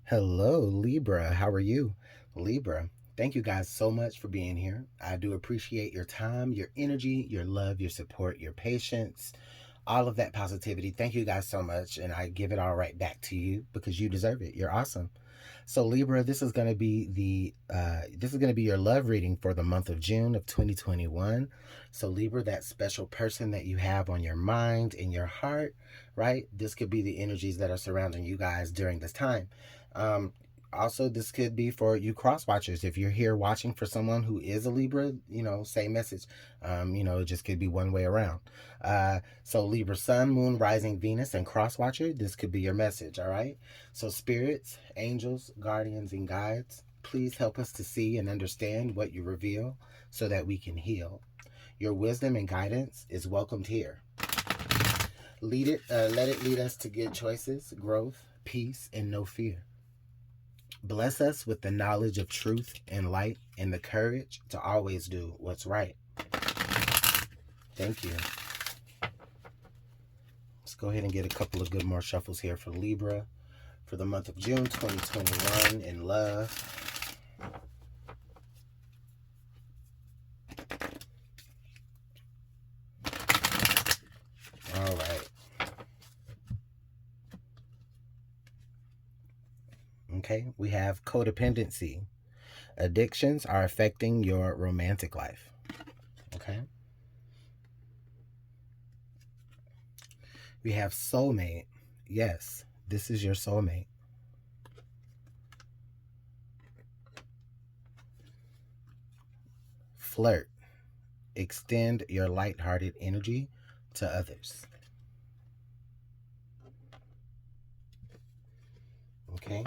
Hello, Libra. How are you? Libra, thank you guys so much for being here. I do appreciate your time, your energy, your love, your support, your patience, all of that positivity. Thank you guys so much. And I give it all right back to you because you deserve it. You're awesome. So Libra, this is going to be your love reading for the month of June of 2021. So Libra, that special person that you have on your mind, in your heart, right? This could be the energies that are surrounding you guys during this time. Um, Also, this could be for you cross watchers. If you're here watching for someone who is a Libra, same message. It just could be one way around. So Libra Sun, Moon, Rising, Venus, and cross watcher, this could be your message, all right? So spirits, angels, guardians, and guides, please help us to see and understand what you reveal so that we can heal. Your wisdom and guidance is welcomed here. Let it lead us to good choices, growth, peace, and no fear. Bless us with the knowledge of truth and light and the courage to always do what's right. Thank you. Let's go ahead and get a couple of good more shuffles here for Libra for the month of June 2021 in love. All right. Okay, we have codependency. Addictions are affecting your romantic life. Okay. We have soulmate. Yes, this is your soulmate. Flirt. Extend your lighthearted energy to others. Okay.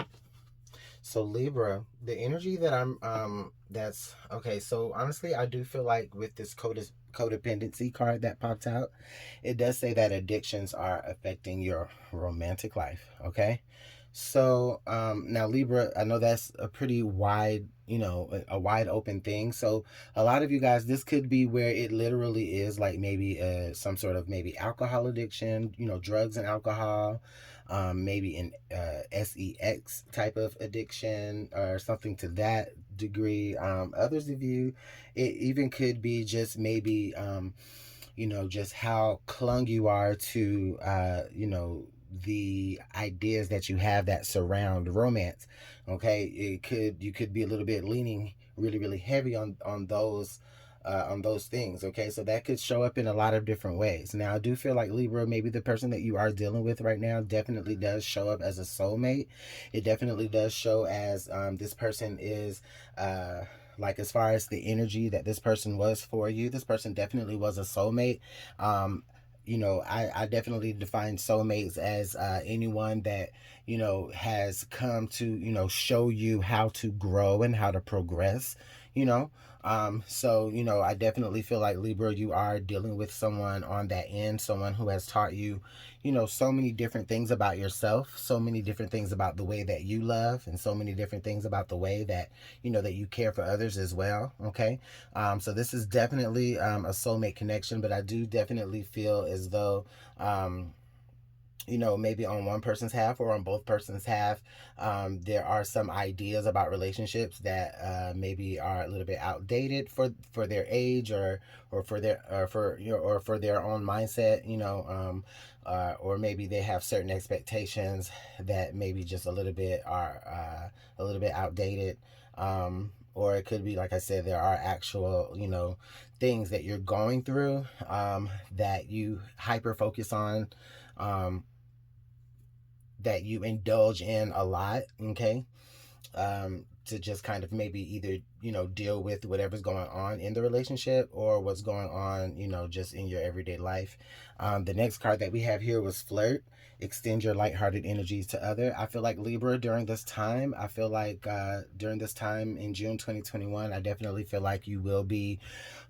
So Libra, the energy that that's okay. So honestly, I do feel like with this codependency card that popped out, it does say that addictions are affecting your romantic life. Okay. So now Libra, I know that's a pretty wide, a wide open thing. So a lot of you guys, this could be where it literally is like maybe some sort of maybe alcohol addiction, drugs and alcohol, maybe an sex type of addiction or something to that degree. Others of you, it even could be just maybe, just how clung you are to, the ideas that you have that surround romance. Okay, you could be a little bit leaning really really heavy on those things. Okay, so that could show up in a lot of different ways. Now I do feel like Libra, maybe the person that you are dealing with right now definitely does show up as a soulmate. It definitely does show as this person is like, as far as the energy that this person was for you, this person definitely was a soulmate. I definitely define soulmates as anyone that, has come to, show you how to grow and how to progress, you know. So, I definitely feel like Libra, you are dealing with someone on that end, someone who has taught you, so many different things about yourself, so many different things about the way that you love, and so many different things about the way that, that you care for others as well. Okay. So this is definitely a soulmate connection, but I do definitely feel as though, maybe on one person's half or on both persons' half, there are some ideas about relationships that maybe are a little bit outdated for their age or for their or for their own mindset, or maybe they have certain expectations that maybe just a little bit are a little bit outdated. Or it could be, like I said, there are actual, things that you're going through that you hyper focus on, um, that you indulge in a lot. Okay. To just kind of maybe either, deal with whatever's going on in the relationship or what's going on, just in your everyday life. The next card that we have here was flirt. Extend your lighthearted energies to other. I feel like Libra, during this time, during this time in June 2021, I definitely feel like you will be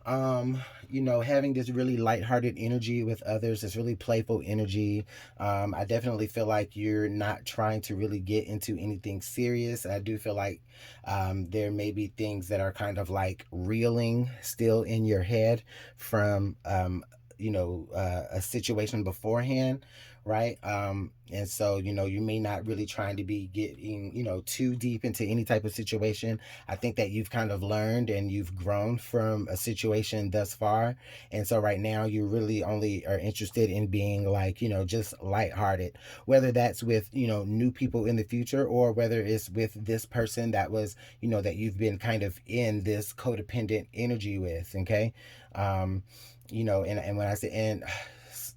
having this really lighthearted energy with others, this really playful energy. I definitely feel like you're not trying to really get into anything serious. I do feel like there may be things that are kind of like reeling still in your head from a situation beforehand, right? And so, you know, you may not really trying to be getting, you know, too deep into any type of situation. I think that you've kind of learned and you've grown from a situation thus far. And so right now you really only are interested in being like, you know, just lighthearted, whether that's with, you know, new people in the future, or whether it's with this person that was, you know, that you've been kind of in this codependent energy with. Okay. Um, you know, and when I say, and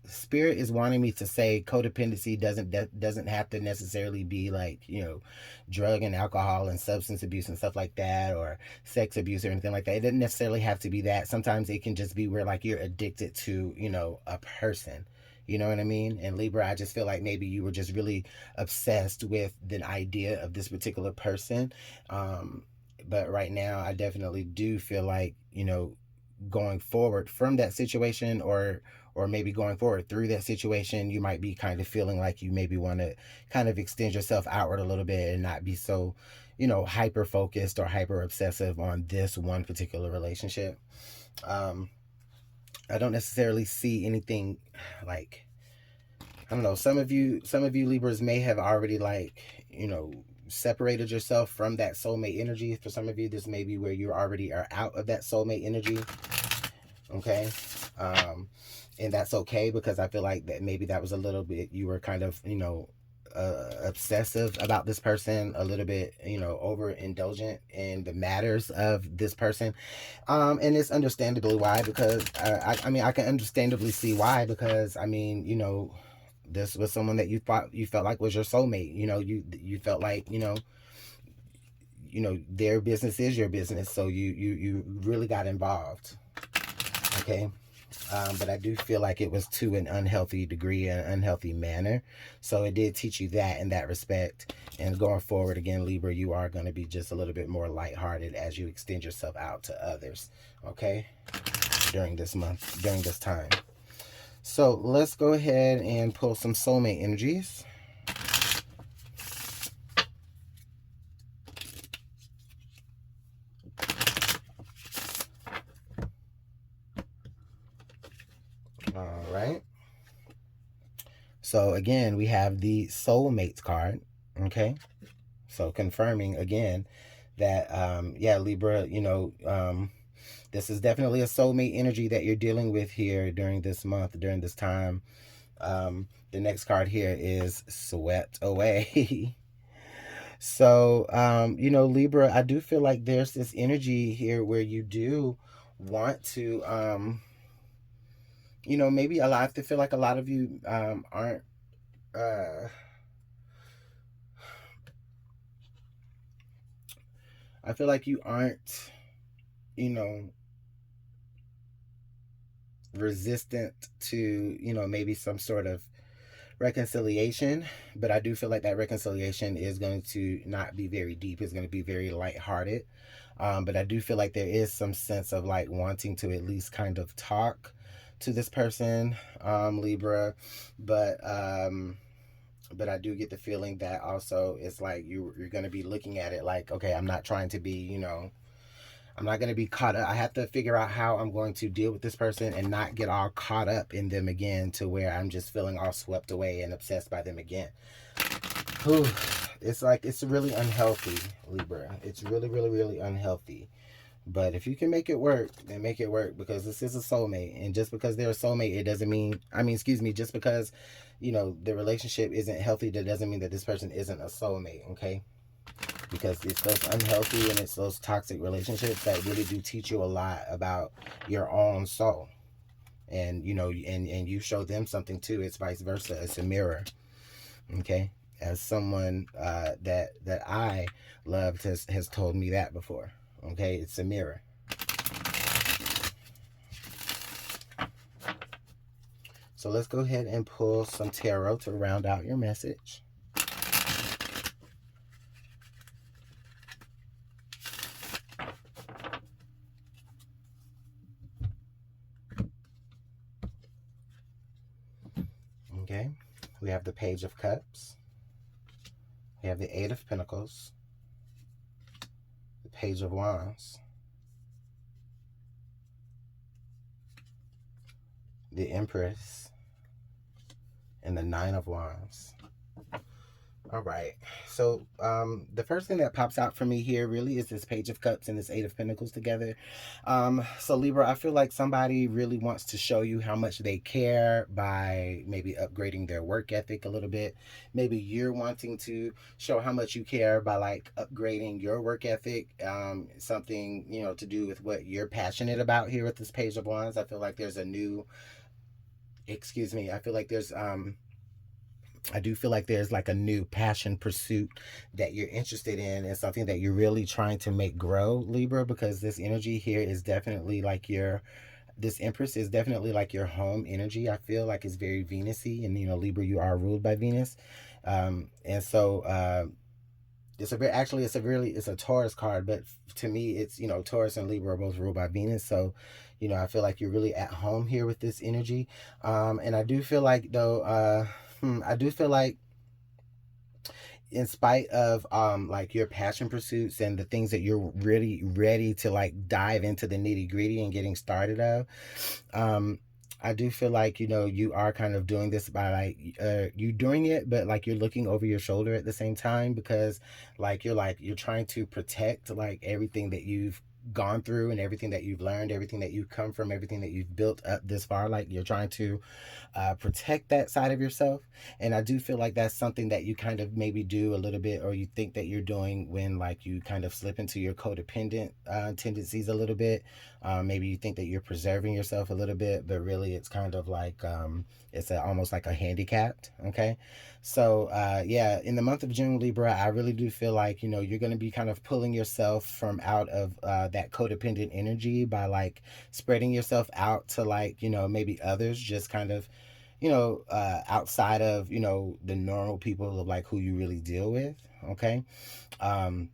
spirit is wanting me to say codependency doesn't have to necessarily be like, you know, drug and alcohol and substance abuse and stuff like that, or sex abuse or anything like that. It doesn't necessarily have to be that. Sometimes it can just be where like you're addicted to, you know, a person. You know what I mean? And Libra, I just feel like maybe you were just really obsessed with the idea of this particular person. But right now I definitely do feel like, you know, going forward from that situation, or maybe going forward through that situation, you might be kind of feeling like you maybe want to kind of extend yourself outward a little bit and not be so, you know, hyper focused or hyper obsessive on this one particular relationship. um I don't necessarily see anything like, I don't know, some of you Libras may have already, like, you know, separated yourself from that soulmate energy. For some of you, this may be where you already are out of that soulmate energy. Okay. And that's okay, because I feel like that maybe that was a little bit, you were kind of, you know, obsessive about this person, a little bit, you know, overindulgent in the matters of this person. And it's understandably why, because I mean, I can understandably see why, because I mean, you know, this was someone that you felt like was your soulmate. You know, you felt like, you know, their business is your business, so you really got involved. Okay. But I do feel like it was to an unhealthy degree and an unhealthy manner. So it did teach you that in that respect. And going forward, again, Libra, you are going to be just a little bit more lighthearted as you extend yourself out to others. Okay. During this month, during this time. So let's go ahead and pull some soulmate energies. All right. So again, we have the soulmates card. Okay. So confirming again that, yeah, Libra, you know, this is definitely a soulmate energy that you're dealing with here during this month, during this time. The next card here is swept away. So, you know, Libra, I do feel like there's this energy here where you do want to, you know, maybe a lot, I feel like a lot of you aren't, I feel like you aren't, you know, resistant to, you know, maybe some sort of reconciliation, but I do feel like that reconciliation is going to not be very deep. It's going to be very lighthearted. But I do feel like there is some sense of like wanting to at least kind of talk to this person, Libra. But I do get the feeling that also it's like you're going to be looking at it like, okay, I'm not trying to be, you know, I'm not going to be caught up. I have to figure out how I'm going to deal with this person and not get all caught up in them again, to where I'm just feeling all swept away and obsessed by them again. Whew. It's like, it's really unhealthy, Libra. It's really, really, really unhealthy. But if you can make it work, then make it work, because this is a soulmate. And just because they're a soulmate, it doesn't mean, I mean, excuse me, just because, you know, the relationship isn't healthy, that doesn't mean that this person isn't a soulmate, okay? Because it's those unhealthy and it's those toxic relationships that really do teach you a lot about your own soul. And, you know, and you show them something too. It's vice versa. It's a mirror, okay? As someone that I loved has told me that before, okay? It's a mirror. So let's go ahead and pull some tarot to round out your message. Okay, we have the Page of Cups. We have the Eight of Pentacles, the Page of Wands, the Empress, and the Nine of Wands. All right. So the first thing that pops out for me here really is this Page of Cups and this Eight of Pentacles together. So Libra, I feel like somebody really wants to show you how much they care by maybe upgrading their work ethic a little bit. Maybe you're wanting to show how much you care by like upgrading your work ethic. Something, you know, to do with what you're passionate about here with this Page of Wands. I feel like there's a new, excuse me, I feel like there's I do feel like there's like a new passion pursuit that you're interested in and something that you're really trying to make grow, Libra, because this energy here is definitely like this Empress is definitely like your home energy. I feel like it's very Venus-y, and you know, Libra, you are ruled by Venus. And so it's a very, actually it's a Taurus card, but to me it's, you know, Taurus and Libra are both ruled by Venus. So, you know, I feel like you're really at home here with this energy. And I do feel like though, I do feel like in spite of like your passion pursuits and the things that you're really ready to like dive into the nitty gritty and getting started of, I do feel like, you know, you are kind of doing this by like you doing it, but like you're looking over your shoulder at the same time, because like you're trying to protect like everything that you've gone through and everything that you've learned, everything that you've come from, everything that you've built up this far. Like you're trying to protect that side of yourself. And I do feel like that's something that you kind of maybe do a little bit, or you think that you're doing when like you kind of slip into your codependent tendencies a little bit. Maybe you think that you're preserving yourself a little bit, but really it's kind of like it's almost like a handicapped. Okay. So yeah, in the month of June, Libra, I really do feel like, you know, you're going to be kind of pulling yourself from out of that codependent energy by like spreading yourself out to like, you know, maybe others, just kind of, you know, outside of, you know, the normal people of like who you really deal with. Okay. Um,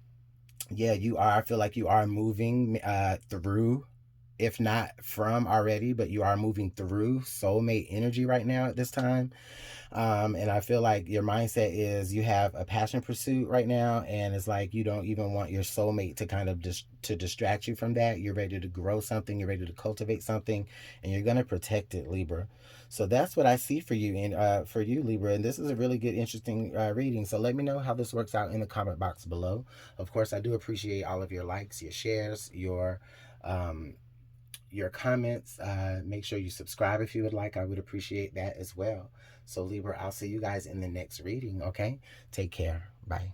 yeah, you are, I feel like you are moving through, if not from already, but you are moving through soulmate energy right now at this time. And I feel like your mindset is you have a passion pursuit right now, and it's like you don't even want your soulmate to kind of to distract you from that. You're ready to grow something, you're ready to cultivate something, and you're gonna protect it, Libra. So that's what I see for you, and for you, Libra. And this is a really good, interesting reading. So let me know how this works out in the comment box below. Of course, I do appreciate all of your likes, your shares, your comments. Make sure you subscribe if you would like. I would appreciate that as well. So Libra, I'll see you guys in the next reading. Okay, take care. Bye.